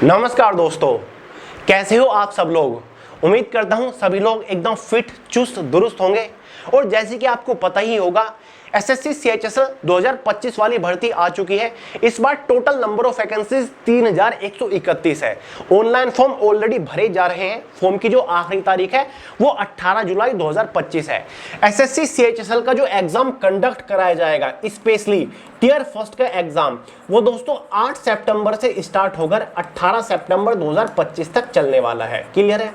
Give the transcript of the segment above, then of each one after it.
नमस्कार दोस्तों, कैसे हो आप सब लोग। उम्मीद करता हूं सभी लोग एकदम फिट चुस्त दुरुस्त होंगे। और जैसे कि आपको पता ही होगा, एसएससी सीएचएसएल 2025 वाली भर्ती आ चुकी है। इस बार टोटल नंबर ऑफ वैकेंसीज 3131 है। ऑनलाइन फॉर्म ऑलरेडी भरे जा रहे हैं। फॉर्म की जो आखिरी तारीख है वो 18 जुलाई 2025 है। एसएससी सीएचएसएल का जो एग्जाम कंडक्ट कराया जाएगा, स्पेशली टियर फर्स्ट का एग्जाम, वो दोस्तों 8 सितंबर से स्टार्ट होकर 18 सितंबर 2025 तक चलने वाला है। क्लियर है?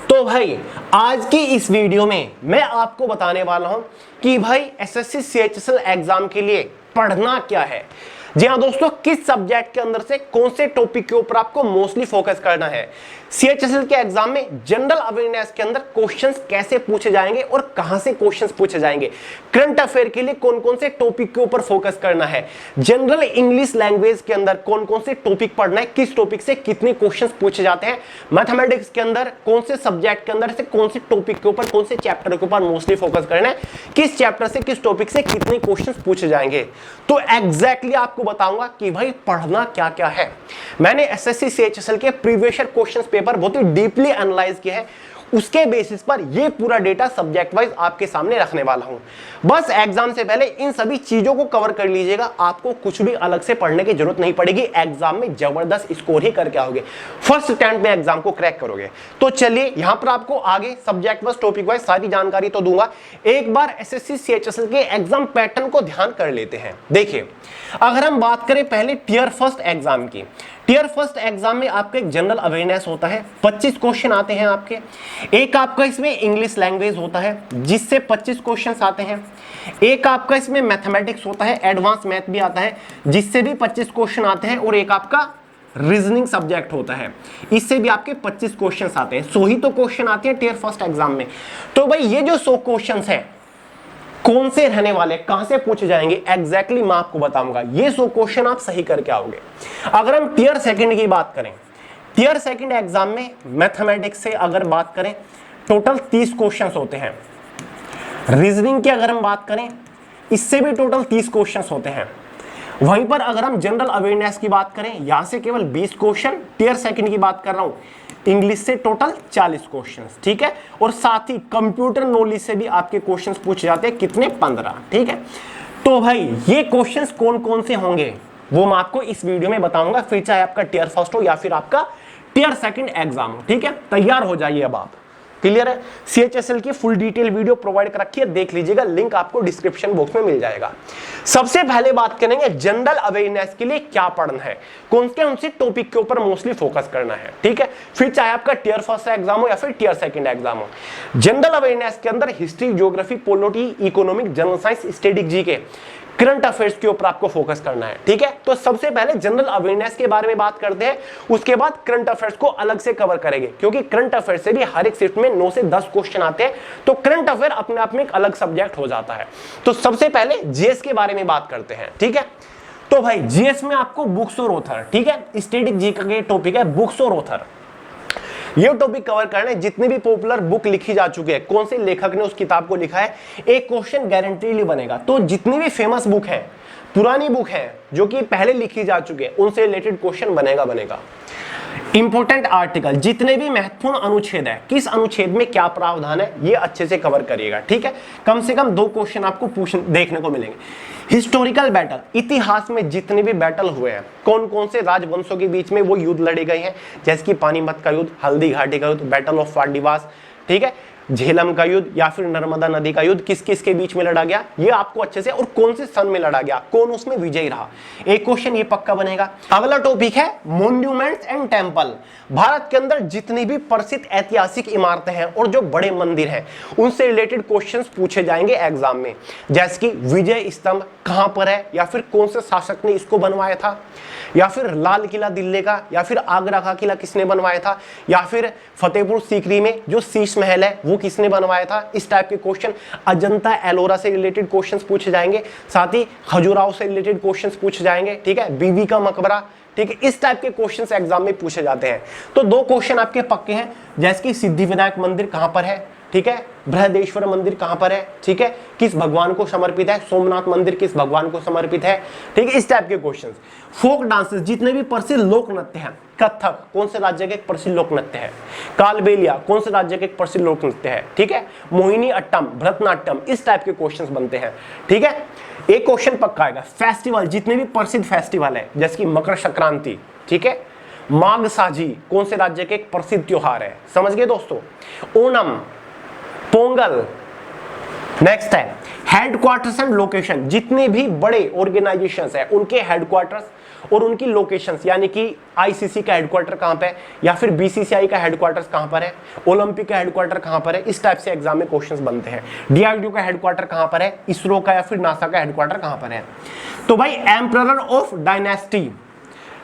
तो भाई आज की इस वीडियो में मैं आपको बताने वाला हूं कि भाई एसएससी सीएचएसएल एग्जाम के लिए पढ़ना क्या है। जी हाँ दोस्तों, किस सब्जेक्ट के अंदर से कौन से टॉपिक के ऊपर आपको मोस्टली फोकस करना है। सीएचएसएल के एग्जाम में जनरल अवेयरनेस के अंदर क्वेश्चंस कैसे पूछे जाएंगे और कहां से क्वेश्चंस पूछे जाएंगे। करंट अफेयर के लिए कौन कौन से टॉपिक के ऊपर फोकस करना है। जनरल इंग्लिश लैंग्वेज के अंदर कौन कौन से टॉपिक पढ़ना है, किस टॉपिक से कितने क्वेश्चंस पूछे जाते हैं। मैथमेटिक्स के अंदर कौन से सब्जेक्ट के अंदर से कौन से टॉपिक के ऊपर, कौन से चैप्टर के ऊपर मोस्टली फोकस करना है, किस चैप्टर से किस टॉपिक से कितने क्वेश्चंस पूछे जाएंगे। तो एग्जैक्टली आपको बताऊंगा कि भाई पढ़ना क्या क्या है। मैंने एसएससी सीएचएसएल के प्रीवियस ईयर क्वेश्चंस पेपर बहुत ही डीपली एनालाइज किया है। उसके बेसिस पर यह पूरा डेटा सब्जेक्ट वाइज आपके सामने रखने वाला हूं। बस एग्जाम से पहले इन सभी चीजों को कवर कर लीजिएगा। आपको कुछ भी अलग से पढ़ने की जरूरत नहीं पड़ेगी। एग्जाम में जबरदस्त स्कोर ही करके आओगे, फर्स्ट अटेम्प्ट में एग्जाम को क्रैक करोगे। तो चलिए यहां पर आपको आगे सब्जेक्ट वाइज टॉपिक वाइज सारी जानकारी तो दूंगा। एक बार एसएससी सीएचएसएल के एग्जाम पैटर्न को ध्यान कर लेते हैं। देखिए, अगर हम बात करें पहले टियर फर्स्ट एग्जाम की, टियर फर्स्ट एग्जाम में आपका एक जनरल अवेयरनेस होता है, 25 क्वेश्चन आते हैं आपके। एक आपका इसमें इंग्लिश लैंग्वेज होता है जिससे 25 क्वेश्चंस आते हैं। एक आपका इसमें मैथमेटिक्स होता है, एडवांस मैथ भी आता है जिससे भी 25 क्वेश्चन आते हैं। और एक आपका रीजनिंग सब्जेक्ट होता है, इससे भी आपके 25 क्वेश्चंस आते हैं। 100 ही तो क्वेश्चन आते हैं टियर फर्स्ट एग्जाम में। तो भाई ये जो 100 क्वेश्चंस है कौन से रहने वाले, कहां से पूछे जाएंगे, एग्जैक्टली मैं आपको बताऊंगा। ये 100 क्वेश्चन आप सही करके आओगे। अगर हम टियर सेकंड की बात करें, टियर सेकंड एग्जाम में मैथमेटिक्स से अगर बात करें टोटल 30 क्वेश्चंस होते हैं। रीजनिंग की अगर हम बात करें इससे भी टोटल 30 क्वेश्चंस होते हैं। वहीं पर अगर हम जनरल अवेयरनेस की बात करें, यहां से केवल 20 क्वेश्चन। टियर सेकंड की बात कर रहा हूं, इंग्लिश से टोटल 40 क्वेश्चंस, ठीक है। और साथ ही कंप्यूटर नॉलेज से भी आपके क्वेश्चंस पूछे जाते हैं, कितने? 15, ठीक है। तो भाई ये क्वेश्चंस कौन कौन से होंगे वो मैं आपको इस वीडियो में बताऊंगा, फिर चाहे आपका टियर फर्स्ट हो या फिर आपका टियर सेकंड एग्जाम हो, ठीक है। तैयार हो जाइए अब आप। क्लियर है? सीएचएसएल की फुल डिटेल वीडियो प्रोवाइड कर रखी है, देख लीजिएगा, लिंक आपको डिस्क्रिप्शन बॉक्स में मिल जाएगा। सबसे पहले बात करेंगे जनरल अवेयरनेस के लिए क्या पढ़ना है, कौन से टॉपिक के ऊपर मोस्टली फोकस करना है, ठीक है। फिर चाहे आपका टियर फर्स्ट एग्जाम हो या फिर टियर सेकंड एग्जाम हो। जनरल अवेयरनेस के अंदर history, geography, polity, economic, general science, static GK, current affairs के ऊपर आपको फोकस करना है, ठीक है। तो सबसे पहले जनरल अवेयरनेस के बारे में बात करते हैं, उसके बाद करंट अफेयर्स को अलग से कवर करेंगे, क्योंकि करंट अफेयर्स से भी हर एक शिफ्ट में 9 से 10 क्वेश्चन आते हैं। तो करंट अफेयर अपने आप में एक अलग सब्जेक्ट हो जाता है। तो सबसे पहले जीएस के बारे में बात करते हैं, ठीक है। तो भाई जीएस में आपको बुक्स और ऑथर, ठीक है, स्टैटिक जीके का टॉपिक है बुक्स और ऑथर। ये टॉपिक कवर करने जितनी भी पॉपुलर बुक लिखी जा चुकी है, कौन से लेखक ने उस किताब को लिखा है, एक क्वेश्चन गारंटीली बनेगा। तो जितनी भी फेमस बुक है, पुरानी बुक है जो कि पहले लिखी जा चुकी है, उनसे रिलेटेड क्वेश्चन बनेगा। इंपॉर्टेंट आर्टिकल, जितने भी महत्वपूर्ण अनुच्छेद है, किस अनुच्छेद में क्या प्रावधान है, ये अच्छे से कवर करिएगा, ठीक है। कम से कम 2 क्वेश्चन आपको देखने को मिलेंगे। हिस्टोरिकल बैटल, इतिहास में जितने भी बैटल हुए हैं, कौन कौन से राजवंशों के बीच में वो युद्ध लड़े गए हैं, जैसे कि पानीपत का युद्ध, हल्दी घाटी का युद्ध, बैटल ऑफ वाडिवास, ठीक है, झेलम का युद्ध या फिर नर्मदा नदी का युद्ध किस किस के बीच में लड़ा गया, ये आपको अच्छे से, और कौन से सन में लड़ा गया, कौन उसमें विजयी रहा, एक क्वेश्चन ये पक्का बनेगा। अगला टॉपिक है मॉन्यूमेंट्स एंड टेंपल। भारत के अंदर जितनी भी प्रसिद्ध ऐतिहासिक इमारतें हैं और जो बड़े मंदिर हैं, उनसे रिलेटेड क्वेश्चंस पूछे जाएंगे एग्जाम में, जैसे कि विजय स्तंभ कहां पर है, या फिर कौन से शासक ने इसको बनवाया था, या फिर लाल किला दिल्ली का, या फिर आगरा का किला किसने बनवाया था, या फिर फतेहपुर सीकरी में जो शीश महल है वो किसने बनवाया था। इस टाइप के क्वेश्चन, अजंता एलोरा से रिलेटेड क्वेश्चंस पूछे जाएंगे, साथ ही खजुराहो से रिलेटेड क्वेश्चंस पूछे जाएंगे, ठीक है, बीबी का मकबरा, ठीक है। इस टाइप के क्वेश्चंस एग्जाम में पूछे जाते हैं। तो 2 क्वेश्चन आपके पक्के हैं, जैसे कि सिद्धिविनायक मंदिर कहां पर है, ठीक है, बृहदेश्वर मंदिर कहां पर है, ठीक है, किस भगवान को समर्पित है, सोमनाथ मंदिर किस भगवान को समर्पित है, ठीक है, इस टाइप के क्वेश्चंस। फोक डांसेस, जितने भी प्रसिद्ध लोक नृत्य हैं, कथक कौन से राज्य के एक प्रसिद्ध लोक नृत्य है, कालबेलिया कौन से राज्य के एक प्रसिद्ध लोक नृत्य है, ठीक है, मोहिनी अट्टम, भरतनाट्यम, इस टाइप के क्वेश्चंस बनते हैं, ठीक है। एक क्वेश्चन पक्का आएगा, फेस्टिवल, जितने भी प्रसिद्ध फेस्टिवल है जैसे कि मकर संक्रांति, ठीक है, माघ साझी कौन से राज्य के एक प्रसिद्ध त्योहार है, समझ गए दोस्तों, ओणम, पोंगल। नेक्स्ट है हेडक्वार्टर्स एंड लोकेशन, जितने भी बड़े ऑर्गेनाइजेशंस है उनके हेडक्वार्टर्स और उनकी लोकेशंस, यानी कि आईसीसी का हेडक्वार्टर कहां पे है, या फिर बीसीसीआई का हेडक्वार्टर्स कहां पर है, ओलंपिक का हेडक्वार्टर कहां पर है, इस टाइप से एग्जाम में क्वेश्चंस बनते हैं। डीआरडीओ का हेडक्वार्टर कहां पर है, इसरो का या फिर नासा का हेडक्वार्टर कहां पर है। तो भाई एम्परर ऑफ डायनेस्टी,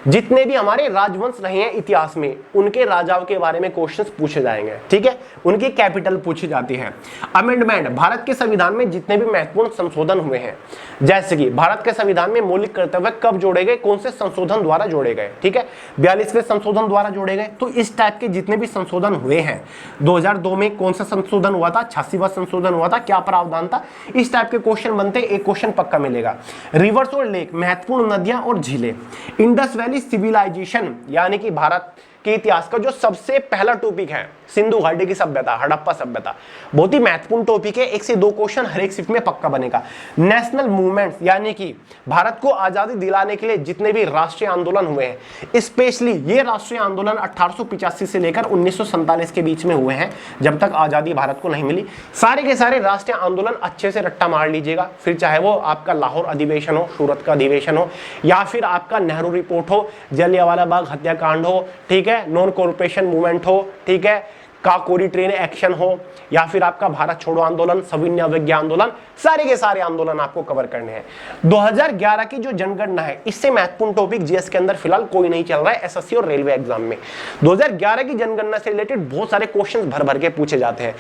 जितने भी हमारे राजवंश रहे हैं इतिहास में, उनके राजाओं के बारे में क्वेश्चंस पूछे जाएंगे, ठीक है, उनकी कैपिटल पूछी जाती है। अमेंडमेंट, भारत के संविधान में जितने भी महत्वपूर्ण संशोधन हुए हैं, जैसे कि भारत के संविधान में मौलिक कर्तव्य कब जोड़े गए, कौन से संशोधन द्वारा जोड़े गए, ठीक है, 42वें संशोधन द्वारा जोड़े गए। तो इस टाइप के जितने भी संशोधन हुए हैं, 2002 में कौन सा संशोधन हुआ था, 86वां संशोधन हुआ था, क्या प्रावधान था, इस टाइप के क्वेश्चन बनते, एक क्वेश्चन पक्का मिलेगा। रिवर्स और लेक, महत्वपूर्ण नदियां और झीलें। इंडस वैली सिविलाइजेशन, यानी कि भारत के इतिहास का जो सबसे पहला टॉपिक है, सिंधु घाटी की सभ्यता, हड़प्पा सभ्यता, बहुत ही महत्वपूर्ण टॉपिक है, 1 से 2 क्वेश्चन हर एक शिफ्ट में पक्का बनेगा। नेशनल मूवमेंट्स, यानी कि भारत को आजादी दिलाने के लिए जितने भी राष्ट्रीय आंदोलन हुए हैं, स्पेशली ये राष्ट्रीय आंदोलन 1885 से लेकर 1947 के बीच में हुए हैं, जब तक आजादी भारत को नहीं मिली। सारे के सारे राष्ट्रीय आंदोलन अच्छे से रट्टा मार लीजिएगा, फिर चाहे वो आपका लाहौर अधिवेशन हो, सूरत का अधिवेशन हो, या फिर आपका नेहरू रिपोर्ट हो, जलियांवाला बाग हत्याकांड हो, ठीक है, नॉन कॉर्पोरेशन मूवमेंट हो, ठीक है, काकोरी ट्रेन एक्शन हो, या फिर आपका भारत छोड़ो आंदोलन, सविनय अवज्ञा आंदोलन, सारे के सारे आंदोलन आपको कवर करने हैं। 2011 की जो जनगणना है, इससे महत्वपूर्ण टॉपिक जीएस के अंदर फिलहाल कोई नहीं चल रहा है एसएससी और रेलवे एग्जाम में। 2011 की जनगणना से रिलेटेड बहुत सारे क्वेश्चन भर भर के पूछे जाते हैं।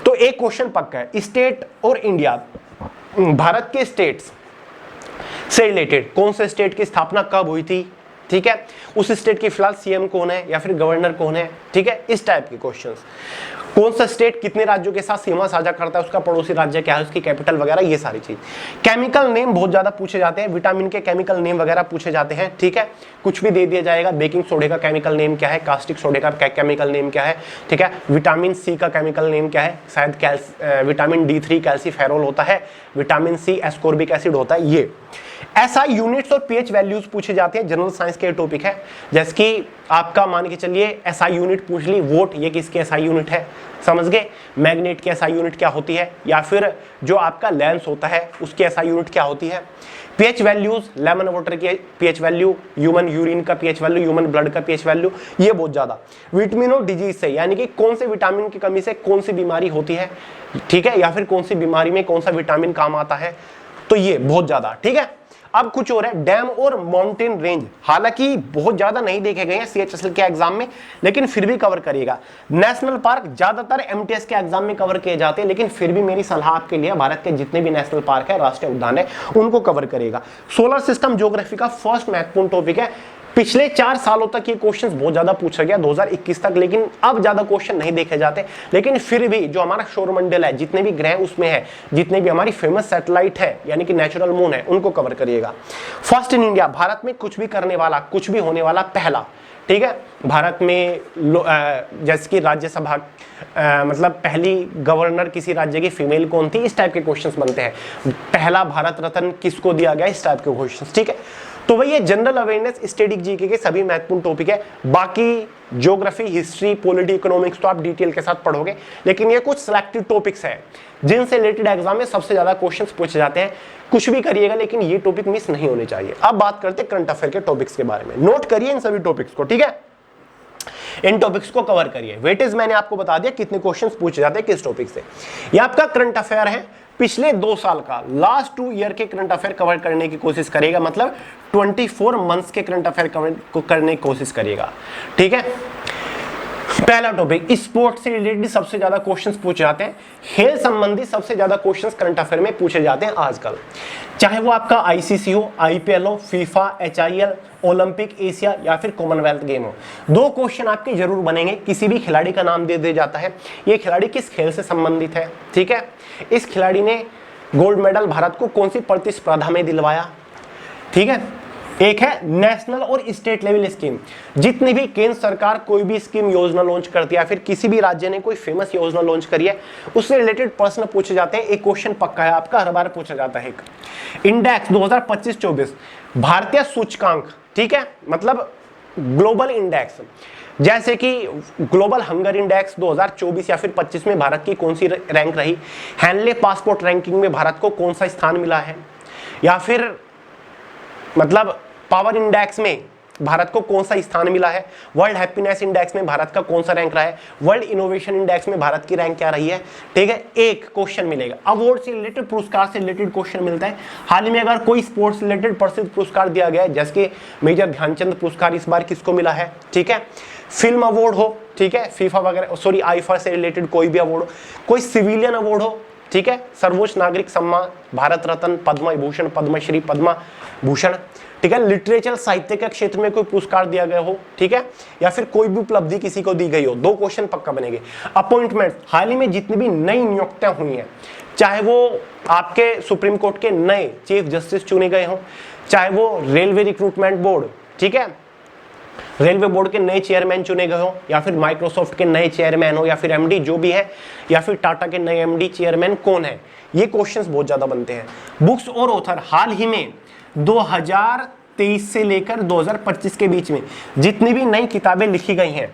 तो एक क्वेश्चन पक्का है, स्टेट और इंडिया, भारत के स्टेट्स से रिलेटेड कौन से स्टेट की स्थापना कब हुई थी, ठीक है, उस स्टेट की फिलहाल सीएम कौन है या फिर गवर्नर कौन है, ठीक है, इस टाइप के क्वेश्चंस। कौन सा स्टेट कितने राज्यों के साथ सीमा साझा करता है, उसका पड़ोसी राज्य क्या है, उसकी कैपिटल वगैरह, ये सारी चीज। केमिकल नेम बहुत ज्यादा पूछे जाते हैं, विटामिन के केमिकल नेम वगैरह पूछे जाते हैं, ठीक है, कुछ भी दे दिया जाएगा। बेकिंग सोडे का केमिकल नेम क्या है, कास्टिक सोडे का केमिकल नेम क्या है, ठीक है, विटामिन सी का केमिकल नेम क्या है, शायद विटामिन D3 कैल्सीफेरोल होता है, विटामिन सी एस्कॉर्बिक एसिड होता है। ये SI यूनिट्स और pH वैल्यूज पूछे जाते हैं, जनरल साइंस के टॉपिक है, जैसे कि आपका मान के चलिए SI यूनिट पूछ ली, वोट, ये किसके SI यूनिट है, समझ गए, मैग्नेट की SI यूनिट क्या होती है, या फिर जो आपका लेंस होता है उसकी SI यूनिट क्या होती है। pH वैल्यूज, लेमन वाटर की pH वैल्यू, ह्यूमन यूरिन का pH वैल्यू, ह्यूमन ब्लड का pH वैल्यू, ये बहुत ज्यादा। विटामिन और डिजीज से, यानी कि कौन से विटामिन की कमी से कौन सी बीमारी होती है, ठीक है, या फिर कौन सी बीमारी में कौन सा विटामिन काम आता है, तो ये बहुत ज्यादा, ठीक है। अब कुछ और है, डैम और माउंटेन रेंज, हालांकि बहुत ज्यादा नहीं देखे गए हैं CHSL के एग्जाम में, लेकिन फिर भी कवर करिएगा। नेशनल पार्क ज्यादातर MTS के एग्जाम में कवर किए जाते हैं, लेकिन फिर भी मेरी सलाह आपके लिए, भारत के जितने भी नेशनल पार्क है, राष्ट्रीय उद्यान है, उनको कवर करिएगा। सोलर सिस्टम ज्योग्राफी का फर्स्ट महत्वपूर्ण टॉपिक है। पिछले 4 सालों तक ये क्वेश्चंस बहुत ज्यादा पूछा गया, 2021 तक, लेकिन अब ज्यादा क्वेश्चन नहीं देखे जाते। लेकिन फिर भी जो हमारा सौरमंडल है, जितने भी ग्रह उसमें है, जितने भी हमारी फेमस सैटेलाइट है, यानी कि नेचुरल मून है, उनको कवर करिएगा। फर्स्ट इन इंडिया, भारत में कुछ भी करने वाला, कुछ भी होने वाला पहला, ठीक है, भारत में जैसे कि राज्यसभा मतलब पहली गवर्नर किसी राज्य की फीमेल कौन थी, इस टाइप के क्वेश्चंस बनते हैं। पहला भारत रत्न किसको दिया गया, इस टाइप के क्वेश्चंस, ठीक है। तो भाई ये जनरल अवेयरनेस स्टैटिक जीके के सभी महत्वपूर्ण टॉपिक है। बाकी ज्योग्राफी, हिस्ट्री, पॉलिटी, इकोनॉमिक्स तो आप डिटेल के साथ पढ़ोगे, लेकिन ये कुछ सिलेक्टेड टॉपिक्स हैं जिनसे रिलेटेड एग्जाम में सबसे ज्यादा क्वेश्चंस पूछे जाते हैं। कुछ भी करिएगा, लेकिन ये टॉपिक मिस नहीं होने चाहिए। अब बात करते हैं करंट अफेयर के टॉपिक्स के बारे में। नोट करिए इन सभी टॉपिक्स को, ठीक है, इन टॉपिक्स को कवर करिए। वेटेज मैंने आपको बता दिया कितने क्वेश्चंस पूछे जाते हैं किस टॉपिक से। ये आपका करंट अफेयर है, पिछले 2 साल का, लास्ट 2 ईयर के करंट अफेयर कवर करने की कोशिश करेगा, मतलब 24 मंथ्स के करंट अफेयर को करने की कोशिश करिएगा, ठीक है। पहला टॉपिक, स्पोर्ट्स से रिलेटेड सबसे ज्यादा क्वेश्चंस पूछे जाते हैं, खेल संबंधी सबसे ज्यादा क्वेश्चंस करंट अफेयर में पूछे जाते हैं आजकल, चाहे वो आपका आईसीसी हो, आईपीएल हो, फीफा, एचआईएल, ओलंपिक, एशिया या फिर कॉमनवेल्थ गेम हो। दो क्वेश्चन आपके जरूर बनेंगे। किसी भी खिलाड़ी का नाम दे दिया जाता है, ये खिलाड़ी किस खेल से संबंधित है, ठीक है, इस खिलाड़ी ने गोल्ड मेडल भारत को कौन सी प्रतिस्पर्धा में दिलवाया, ठीक है। एक है नेशनल और स्टेट लेवल स्कीम, जितनी भी केंद्र सरकार कोई भी स्कीम योजना लॉन्च करती है या फिर किसी भी राज्य ने कोई फेमस योजना लॉन्च करी है, उससे रिलेटेड प्रश्न पूछे जाते हैं। एक क्वेश्चन पक्का है आपका, हर बार पूछा जाता है। एक इंडेक्स 2025-24 भारतीय सूचकांक, ठीक है, मतलब ग्लोबल इंडेक्स, जैसे कि ग्लोबल हंगर इंडेक्स 2024 या फिर 25 में भारत की कौन सी रैंक रही, हैंडले पासपोर्ट रैंकिंग में भारत को कौन सा स्थान मिला है, या फिर मतलब पावर इंडेक्स में भारत को कौन सा स्थान मिला है, वर्ल्ड हैप्पीनेस इंडेक्स में भारत का कौन सा रैंक रहा है, वर्ल्ड इनोवेशन इंडेक्स में भारत की रैंक क्या रही है, ठीक है। एक क्वेश्चन मिलेगा। अवार्ड से रिलेटेड, पुरस्कार से रिलेटेड क्वेश्चन मिलता है। हाल ही में अगर कोई स्पोर्ट्स रिलेटेड प्रसिद्ध पुरस्कार दिया गया है, जैसे कि मेजर ध्यानचंद पुरस्कार इस बार किसको मिला है, ठीक है, फिल्म अवार्ड हो, ठीक है, फीफा वगैरह, सॉरी आईफा से रिलेटेड कोई भी अवार्ड हो, कोई सिविलियन अवार्ड हो, ठीक है, सर्वोच्च नागरिक सम्मान, भारत रत्न, पद्म विभूषण, पद्मश्री, पद्मा भूषण, ठीक है, लिटरेचर साहित्य के क्षेत्र में कोई पुरस्कार दिया गया हो, ठीक है, या फिर कोई भी उपलब्धि किसी को दी गई हो। दो क्वेश्चन पक्का बनेंगे। अपॉइंटमेंट, हाल ही में जितनी भी नई नियुक्तियां हुई हैं, चाहे वो आपके सुप्रीम कोर्ट के नए चीफ जस्टिस चुने गए हों, चाहे वो रेलवे रिक्रूटमेंट बोर्ड, ठीक है, रेलवे बोर्ड के नए चेयरमैन चुने गए हो, या फिर माइक्रोसॉफ्ट के नए चेयरमैन हो, या फिर एमडी जो भी है, या फिर टाटा के नए एमडी चेयरमैन कौन है, ये क्वेश्चंस बहुत ज्यादा बनते हैं। बुक्स और ऑथर, हाल ही में 2023 से लेकर 2025 के बीच में जितनी भी नई किताबें लिखी गई हैं,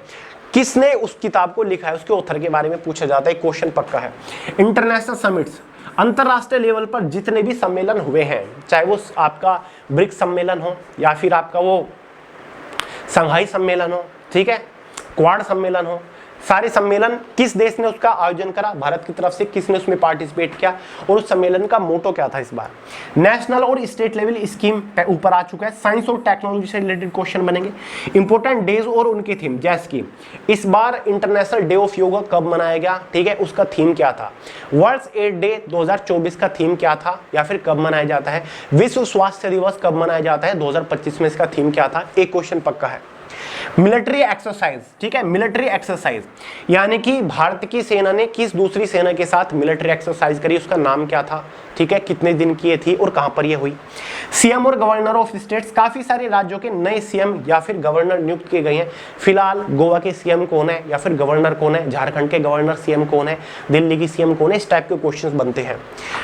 किसने उस किताब को लिखा है, उसके ऑथर के बारे में पूछा जाता है। क्वेश्चन पक्का है। इंटरनेशनल समिट्स, अंतरराष्ट्रीय लेवल पर जितने भी सम्मेलन हुए हैं, चाहे वो आपका ब्रिक्स सम्मेलन हो, या फिर आपका वो संघाई सम्मेलन हो, ठीक है, क्वाड सम्मेलन हो, सारे सम्मेलन किस देश ने उसका आयोजन करा, भारत की तरफ से किसने उसमें पार्टिसिपेट किया, और उस सम्मेलन का मोटो क्या था इस बार। नेशनल और स्टेट लेवल स्कीम ऊपर आ चुका है। साइंस और टेक्नोलॉजी से रिलेटेड क्वेश्चन बनेंगे। इंपॉर्टेंट डेज और उनकी थीम, जैसे कि इस बार इंटरनेशनल डे ऑफ योगा कब मनाया गया, ठीक है, उसका थीम क्या था। वर्ल्ड एड्स डे 2024 का थीम क्या था, या फिर कब मनाया जाता है। विश्व स्वास्थ्य दिवस कब मनाया जाता है 2025 में, इसका थीम क्या था। एक क्वेश्चन पक्का है। मिलिट्री एक्सरसाइज, ठीक है, मिलिट्री एक्सरसाइज यानी कि भारत की सेना ने किस दूसरी सेना के साथ मिलिट्री एक्सरसाइज करी, उसका नाम क्या था, ठीक है, कितने दिन की ये थी और कहां पर ये हुई। सीएम और गवर्नर ऑफ स्टेट्स, काफी सारे राज्यों के नए सीएम या फिर गवर्नर नियुक्त किए गए हैं। फिलहाल गोवा के सीएम कौन है या फिर गवर्नर कौन है, झारखंड के गवर्नर सीएम कौन है, दिल्ली की सीएम कौन है, इस टाइप के क्वेश्चंस बनते हैं,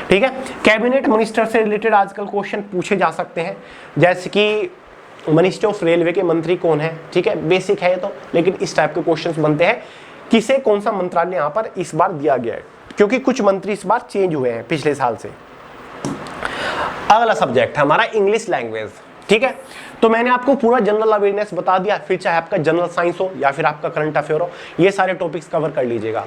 ठीक है। कैबिनेट मिनिस्टर से रिलेटेड आजकल क्वेश्चन पूछे जा सकते हैं, जैसे कि मिनिस्टर ऑफ रेलवे के मंत्री कौन है, ठीक है, बेसिक है ये तो, लेकिन इस टाइप के क्वेश्चंस बनते हैं। किसे कौन सा मंत्रालय यहाँ पर इस बार दिया गया है, क्योंकि कुछ मंत्री इस बार चेंज हुए हैं पिछले साल से। अगला सब्जेक्ट है हमारा इंग्लिश लैंग्वेज, ठीक है। तो मैंने आपको पूरा जनरल अवेयरनेस बता दिया, फिर चाहे आपका जनरल साइंस हो या फिर आपका करंट अफेयर हो, ये सारे टॉपिक्स कवर कर लीजिएगा।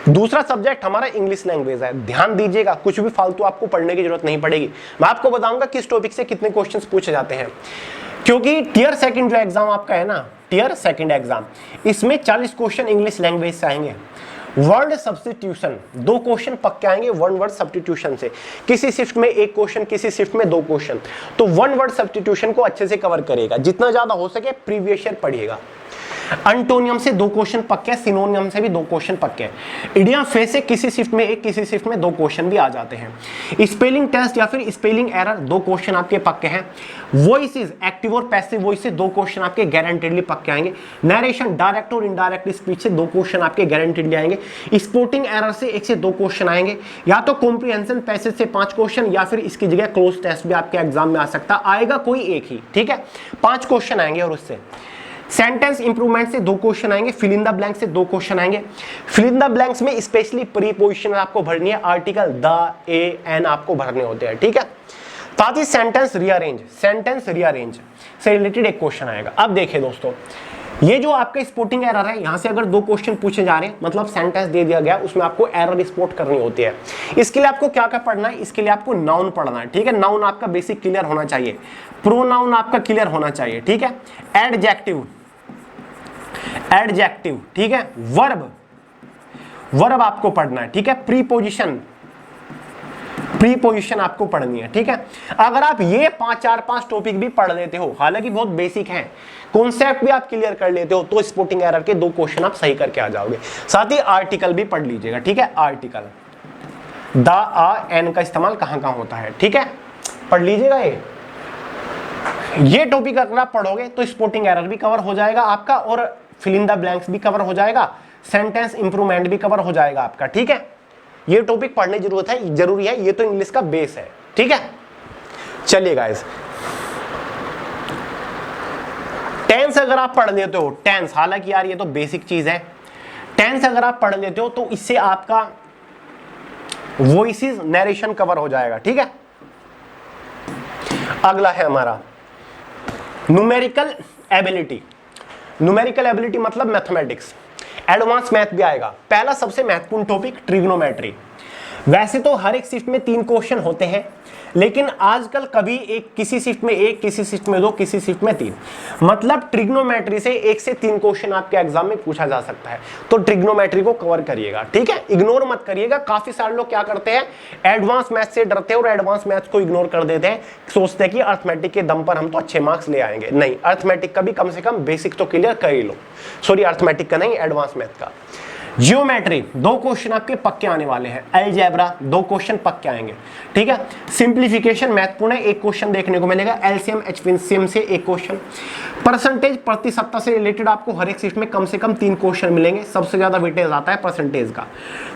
दूसरा सब्जेक्ट हमारा इंग्लिश लैंग्वेज है। ध्यान दीजिएगा, कुछ भी फालतू आपको पढ़ने की जरूरत नहीं पड़ेगी। मैं आपको बताऊंगा किस टॉपिक से कितने क्वेश्चंस पूछे जाते हैं, क्योंकि टियर सेकंड जो एग्जाम आपका है ना, टियर सेकंड एग्जाम, इसमें 40 क्वेश्चन इंग्लिश लैंग्वेज से आएंगे। वर्ड सब्स्टिट्यूशन 2 क्वेश्चन पक्के आएंगे वन वर्ड सब्स्टिट्यूशन से। किसी शिफ्ट में 1 क्वेश्चन, किसी शिफ्ट में 2 क्वेश्चन। तो वन वर्ड सब्स्टिट्यूशन को अच्छे से कवर करेगा, जितना ज्यादा हो सके प्रीवियस ईयर पढ़िएगा। अंटोनियम से 2 क्वेश्चन पक्के, सिनोनियम से भी 2 क्वेश्चन पक्के। इडियम फ्रेज से किसी शिफ्ट में 1, किसी शिफ्ट में 2 क्वेश्चन भी आ जाते हैं। स्पेलिंग टेस्ट या फिर स्पेलिंग एरर 2 क्वेश्चन आपके पक्के हैं। वॉइसेस, एक्टिव और पैसिव वॉइस से 2 क्वेश्चन आपके गारंटेडली पक्के आएंगे। नरेशन, डायरेक्ट और इनडायरेक्ट स्पीच से 2 क्वेश्चन आपके गारंटेडली आएंगे। स्पोर्टिंग एरर से 1 से 2 क्वेश्चन आएंगे। या तो कॉम्प्रिहेंशन पैसेज से 5 क्वेश्चन, या फिर इसकी जगह क्लोज टेस्ट भी आपके एग्जाम में आ सकता, आएगा कोई एक ही, ठीक है। 5 क्वेश्चन आएंगे। और उससे सेंटेंस इंप्रूवमेंट से 2 क्वेश्चन आएंगे। फिल इन द ब्लैंक से 2 क्वेश्चन आएंगे। फिल इन द ब्लैंक्स में स्पेशली प्रीपोजिशन आपको भरनी है, आर्टिकल द, ए, एन आपको भरने होते हैं, ठीक है। साथ ही सेंटेंस रीअरेंज से रिलेटेड 1 क्वेश्चन आएगा। अब देखिए दोस्तों, ये जो आपका स्पोर्टिंग एरर है, यहां से अगर 2 क्वेश्चन पूछे जा रहे हैं, मतलब सेंटेंस दे दिया गया, उसमें आपको एरर स्पॉट करनी होती है। इसके लिए आपको क्या क्या पढ़ना है, इसके लिए आपको नाउन पढ़ना है, ठीक है। नाउन आपका बेसिक क्लियर होना चाहिए, प्रोनाउन आपका क्लियर होना चाहिए, ठीक है। एडजेक्टिव, ठीक है, वर्ब, वर्ब आपको पढ़ना है, ठीक है, प्रीपोजिशन, प्रीपोजिशन आपको पढ़नी है, ठीक है। अगर आप ये 5 टॉपिक भी पढ़ लेते हो, हालांकि बहुत बेसिक हैं, कॉन्सेप्ट भी आप क्लियर कर लेते हो, तो स्पोर्टिंग एरर के 2 क्वेश्चन आप सही करके आ जाओगे। साथ ही आर्टिकल भी पढ़ लीजिएगा, ठीक है, आर्टिकल, द, आ, एन का इस्तेमाल कहां कहां होता है, ठीक है, पढ़ लीजिएगा। ये टॉपिक अगर आप पढ़ोगे तो स्पोर्टिंग एरर भी कवर हो जाएगा आपका, और फिल इन द ब्लैंक्स भी कवर हो जाएगा, सेंटेंस इंप्रूवमेंट भी कवर हो जाएगा आपका, ठीक है। ये टॉपिक पढ़ने जरूरी है, ये तो इंग्लिश का बेस है, ठीक है। चलिए गाइस, टेंस अगर आप पढ़ लेते हो, टेंस, हालांकि यार ये तो बेसिक चीज है, टेंस अगर आप पढ़ लेते हो तो इससे आपका वॉइसेस नरेशन कवर हो जाएगा, ठीक है। अगला है हमारा न्यूमेरिकल एबिलिटी। न्यूमेरिकल एबिलिटी मतलब मैथमेटिक्स, एडवांस मैथ भी आएगा। पहला सबसे महत्वपूर्ण टॉपिक ट्रिग्नोमेट्री। वैसे तो हर एक शिफ्ट में 3 क्वेश्चन होते हैं, लेकिन आजकल कभी किसी शिफ्ट में 1, किसी शिफ्ट में 2, किसी शिफ्ट में 3, मतलब ट्रिग्नोमेट्री से 1 से 3 क्वेश्चन आपके एग्जाम में पूछा जा सकता है। तो ट्रिग्नोमेट्री को कवर करिएगा, ठीक है, इग्नोर मत करिएगा। काफी सारे लोग क्या करते हैं, एडवांस मैथ से डरते हैं और एडवांस मैथ को इग्नोर कर देते हैं, सोचते हैं कि अर्थमेटिक के दम पर हम तो अच्छे मार्क्स ले आएंगे। नहीं, अर्थमेटिक का भी कम से कम बेसिक तो क्लियर कर ही लो। सॉरी, अर्थमेटिक का नहीं, एडवांस मैथ का। जियोमेट्री 2 क्वेश्चन आपके पक्के आने वाले हैं, अलजेब्रा 2 क्वेश्चन पक्के आएंगे, ठीक है। सिंप्लीफिकेशन महत्वपूर्ण है, 1 क्वेश्चन देखने को मिलेगा। एलसीएम एचसीएम से 1 क्वेश्चन। परसेंटेज, प्रतिशतता से रिलेटेड आपको हर एक शिफ्ट में कम से कम 3 क्वेश्चन मिलेंगे, सबसे ज्यादा वेटेज आता है परसेंटेज का।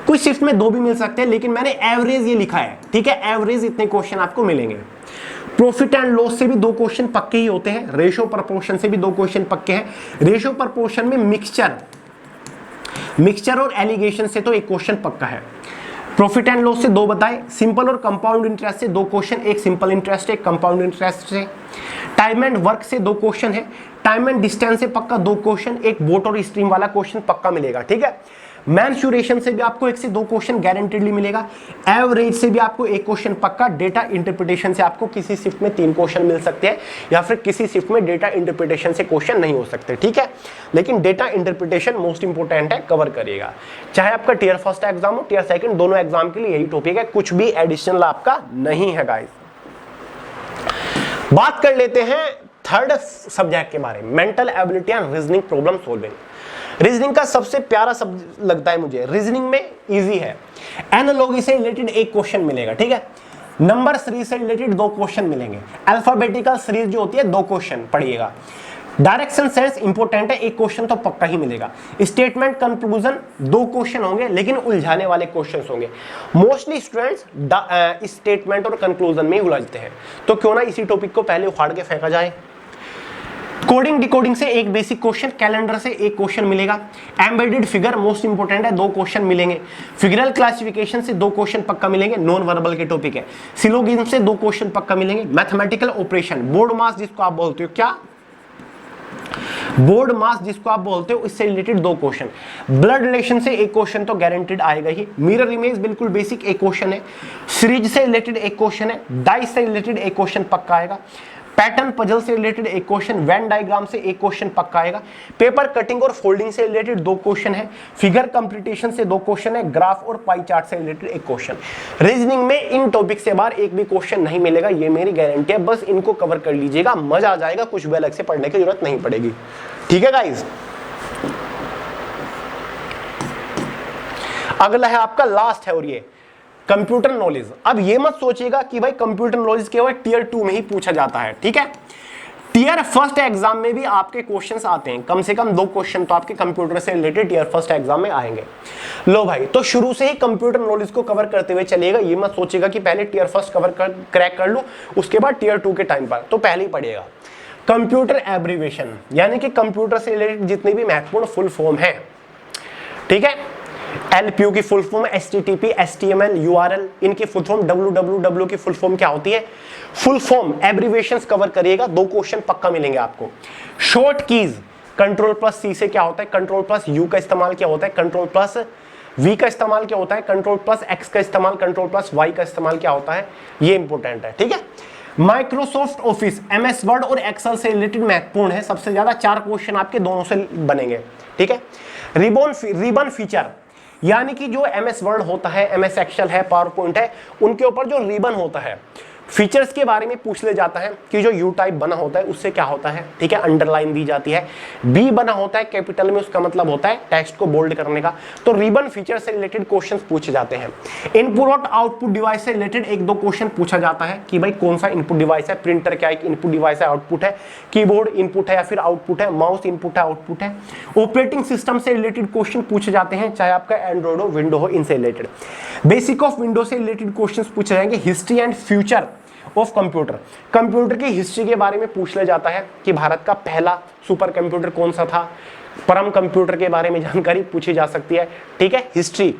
कुछ शिफ्ट में 2 भी मिल सकते हैं, लेकिन मैंने एवरेज ये लिखा है, ठीक है, एवरेज इतने क्वेश्चन आपको मिलेंगे। प्रॉफिट एंड लॉस से भी 2 क्वेश्चन पक्के ही होते हैं। रेशो प्रपोर्शन से भी 2 क्वेश्चन पक्के हैं। रेशो प्रपोर्शन में मिक्सचर और एलिगेशन से तो 1 क्वेश्चन पक्का है। प्रॉफिट एंड लॉस से 2 बताए। सिंपल और कंपाउंड इंटरेस्ट से 2 क्वेश्चन, एक सिंपल इंटरेस्ट, एक कंपाउंड इंटरेस्ट से। टाइम एंड वर्क से 2 क्वेश्चन है। टाइम एंड डिस्टेंस से पक्का 2 क्वेश्चन, एक बोट और स्ट्रीम वाला क्वेश्चन पक्का मिलेगा, ठीक है। मैंसुरेशन से भी आपको 1 से 2 क्वेश्चन गारंटेडली मिलेगा। एवरेज से भी आपको 1 क्वेश्चन पक्का। डेटा इंटरप्रिटेशन से आपको किसी शिफ्ट में 3 क्वेश्चन मिल सकते हैं, या फिर किसी शिफ्ट में डेटा इंटरप्रिटेशन से क्वेश्चन नहीं हो सकते, ठीक है। लेकिन डेटा इंटरप्रिटेशन मोस्ट इंपोर्टेंट है, कवर करिएगा। चाहे आपका टियर फर्स्ट एग्जाम हो, टियर सेकंड, दोनों एग्जाम के लिए यही टॉपिक है, कुछ भी एडिशनल आपका नहीं है गाइस। बात कर लेते हैं थर्ड सब्जेक्ट के बारे में, mental ability and reasoning problem solving. Reasoning का सबसे प्यारा सब्जेक्ट लगता है मुझे। रीजनिंग में इजी है, एनालॉजी से रिलेटेड 1 क्वेश्चन मिलेगा, ठीक है। नंबर सीरीज से रिलेटेड 2 क्वेश्चन मिलेंगे। अल्फाबेटिकल सीरीज जो होती है 2 क्वेश्चन पढ़िएगा। डायरेक्शन सेंस इंपॉर्टेंट है, 1 क्वेश्चन तो पक्का ही मिलेगा। स्टेटमेंट कंक्लूजन 2 क्वेश्चन होंगे, लेकिन उलझाने वाले क्वेश्चंस होंगे। मोस्टली स्टूडेंट्स स्टेटमेंट और कंक्लूजन में ही उलझते हैं, तो क्यों ना इसी टॉपिक को पहले उखाड़ के फेंका जाए। कोडिंग डिकोडिंग से 1 बेसिक क्वेश्चन, कैलेंडर से 1 क्वेश्चन मिलेगा। एम्बेडेड फिगर मोस्ट इंपोर्टेंट है, 2 क्वेश्चन मिलेंगे। फिगरल क्लासिफिकेशन से 2 क्वेश्चन पक्का मिलेंगे, नॉन वर्बल के टॉपिक है। सिलोगिज्म से 2 क्वेश्चन पक्का मिलेंगे। मैथमेटिकल ऑपरेशन, बोर्ड मास जिसको आप बोलते हो, क्या बोर्ड मास जिसको आप बोलते हो, इससे रिलेटेड 2 क्वेश्चन। ब्लड रिलेशन से 1 क्वेश्चन तो गारंटेड आएगा ही। मिरर इमेज बिल्कुल बेसिक 1 क्वेश्चन है। सीरीज से रिलेटेड 1 क्वेश्चन है। डाइस से रिलेटेड 1 क्वेश्चन पक्का आएगा। पैटर्न पजल से रिलेटेड 1 क्वेश्चन। वेन डायग्राम से 1 क्वेश्चन पक्का आएगा। पेपर कटिंग और फोल्डिंग से रिलेटेड 2 क्वेश्चन है। फिगर कंप्लीटेशन से 2 क्वेश्चन है। ग्राफ और पाई चार्ट से रिलेटेड 1 क्वेश्चन। रीजनिंग में इन टॉपिक से बाहर 1 भी क्वेश्चन नहीं मिलेगा, ये मेरी गारंटी है। बस इनको कवर कर लीजिएगा, मजा आ जाएगा, कुछ भी अलग से पढ़ने की जरूरत नहीं पड़ेगी, ठीक है गाइज। अगला है आपका लास्ट है, और ये कंप्यूटर नॉलेज। अब ये मत सोचिएगा कि भाई कंप्यूटर नॉलेज केवल टियर 2 में ही पूछा जाता है, ठीक है। टियर फर्स्ट एग्जाम में भी आपके क्वेश्चंस आते हैं, कम से कम 2 क्वेश्चन तो आपके कंप्यूटर से रिलेटेड टियर फर्स्ट एग्जाम में आएंगे। लो भाई, तो शुरू से ही कंप्यूटर नॉलेज को कवर करते हुए चलिएगा। ये मत सोचिएगा कि पहले टियर फर्स्ट क्रैक कर लूं, उसके बाद टियर 2 के टाइम पर, तो पहले ही पढ़िएगा। कंप्यूटर एब्रीविएशन, यानी कि कंप्यूटर से रिलेटेड जितनी भी महत्वपूर्ण फुल फॉर्म है, ठीक है। LPU की full form HTTP, HTML, URL, इनकी फुल फॉर्म www की फुल फॉर्म क्या होती है, फुल फॉर्म एब्रीविएशंस कवर करिएगा। 2 क्वेश्चन पक्का मिलेंगे आपको। शॉर्ट कीज, Ctrl+C से क्या होता है, Ctrl+U का इस्तेमाल क्या होता है, Ctrl+V का इस्तेमाल क्या होता है, Ctrl+X का इस्तेमाल, Ctrl+Y का इस्तेमाल क्या होता है, ये इंपॉर्टेंट है, ठीक है। माइक्रोसॉफ्ट ऑफिस, एमएस वर्ड और एक्सेल से रिलेटेड महत्वपूर्ण है, सबसे ज्यादा 4 क्वेश्चन आपके दोनों से बनेंगे, ठीक है। रिबन फीचर, यानी कि जो एमएस वर्ड होता है, एमएस एक्सेल है, पावर पॉइंट है, उनके ऊपर जो रिबन होता है, फीचर्स के बारे में पूछ ले जाता है कि जो यू टाइप बना होता है उससे क्या होता है, ठीक है, अंडरलाइन दी जाती है। बी बना होता है कैपिटल में, उसका मतलब होता है टेक्स्ट को बोल्ड करने का। तो रिबन फीचर से रिलेटेड क्वेश्चंस पूछे जाते हैं। इनपुट और आउटपुट डिवाइस से रिलेटेड 1-2 क्वेश्चन पूछा जाता है कि भाई कौन सा इनपुट डिवाइस है, प्रिंटर क्या एक इनपुट डिवाइस है, आउटपुट है, कीबोर्ड इनपुट है या फिर आउटपुट है, माउस इनपुट है, आउटपुट है। ऑपरेटिंग सिस्टम से रिलेटेड क्वेश्चन पूछे जाते हैं, चाहे आपका एंड्रॉइड हो, विंडो हो, इनसे रिलेटेड। बेसिक ऑफ विंडो से रिलेटेड क्वेश्चन पूछे जाएंगे। History and future of computer, computer की हिस्ट्री के बारे में पूछ लिया जाता है कि भारत का पहला सुपर कंप्यूटर कौन सा था, परम कंप्यूटर के बारे में जानकारी पूछी जा सकती है, ठीक है। हिस्ट्री,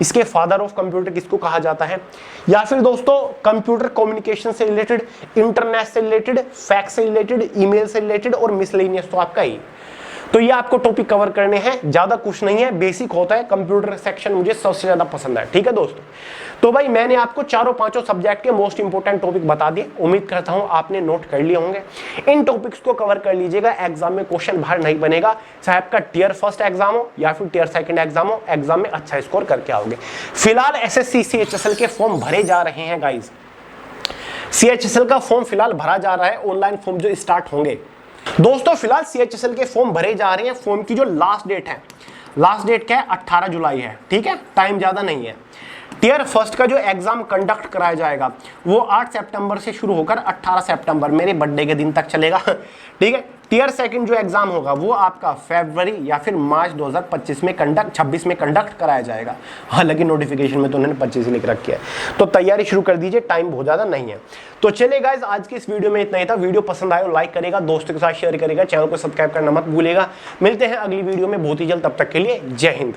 इसके फादर ऑफ कंप्यूटर किसको कहा जाता है। या फिर दोस्तों कंप्यूटर कम्युनिकेशन से रिलेटेड, इंटरनेट से रिलेटेड, फैक्स से रिलेटेड, ईमेल से रिलेटेड और मिसलेनियस, तो आपका ही। तो ये आपको टॉपिक कवर करने हैं, ज्यादा कुछ नहीं है, बेसिक होता है। कंप्यूटर सेक्शन मुझे सबसे ज्यादा पसंद है, ठीक है दोस्तों। तो भाई मैंने आपको 4-5 सब्जेक्ट के मोस्ट इंपोर्टेंट टॉपिक बता दिए, उम्मीद करता हूं आपने नोट कर लिए होंगे। इन टॉपिक्स को कवर कर लीजिएगा, एग्जाम में क्वेश्चन बाहर नहीं बनेगा, चाहे आपका टियर फर्स्ट एग्जाम हो या फिर टियर सेकंड एग्जाम हो, एग्जाम में अच्छा स्कोर करके आओगे। फिलहाल एसएससी सीएचएसएल के फॉर्म भरे जा रहे हैं गाइज, सीएचएसएल का फॉर्म फिलहाल भरा जा रहा है, ऑनलाइन फॉर्म जो स्टार्ट होंगे दोस्तों। फिलहाल सीएचएसएल के फॉर्म भरे जा रहे हैं। फॉर्म की जो लास्ट डेट है, लास्ट डेट क्या है, 18 जुलाई है, ठीक है, टाइम ज्यादा नहीं है। टियर फर्स्ट का जो एग्जाम कंडक्ट कराया जाएगा वो 8 सितंबर से शुरू होकर 18 सितंबर मेरे बर्थडे के दिन तक चलेगा, ठीक है। टियर सेकंड जो एग्जाम होगा वो आपका फरवरी या फिर मार्च 2025 में 26 में कंडक्ट कराया जाएगा। हालांकि नोटिफिकेशन में तो उन्होंने 25 लिख रखी है, तो तैयारी शुरू कर दीजिए, टाइम बहुत ज्यादा नहीं है। तो चलिए गाइस, आज की इस वीडियो में इतना ही था। वीडियो पसंद आए लाइक करेगा, दोस्तों के साथ शेयर करेगा, चैनल को सब्सक्राइब करना मत भूलिएगा। मिलते हैं अगली वीडियो में बहुत ही जल्द, तब तक के लिए जय हिंद।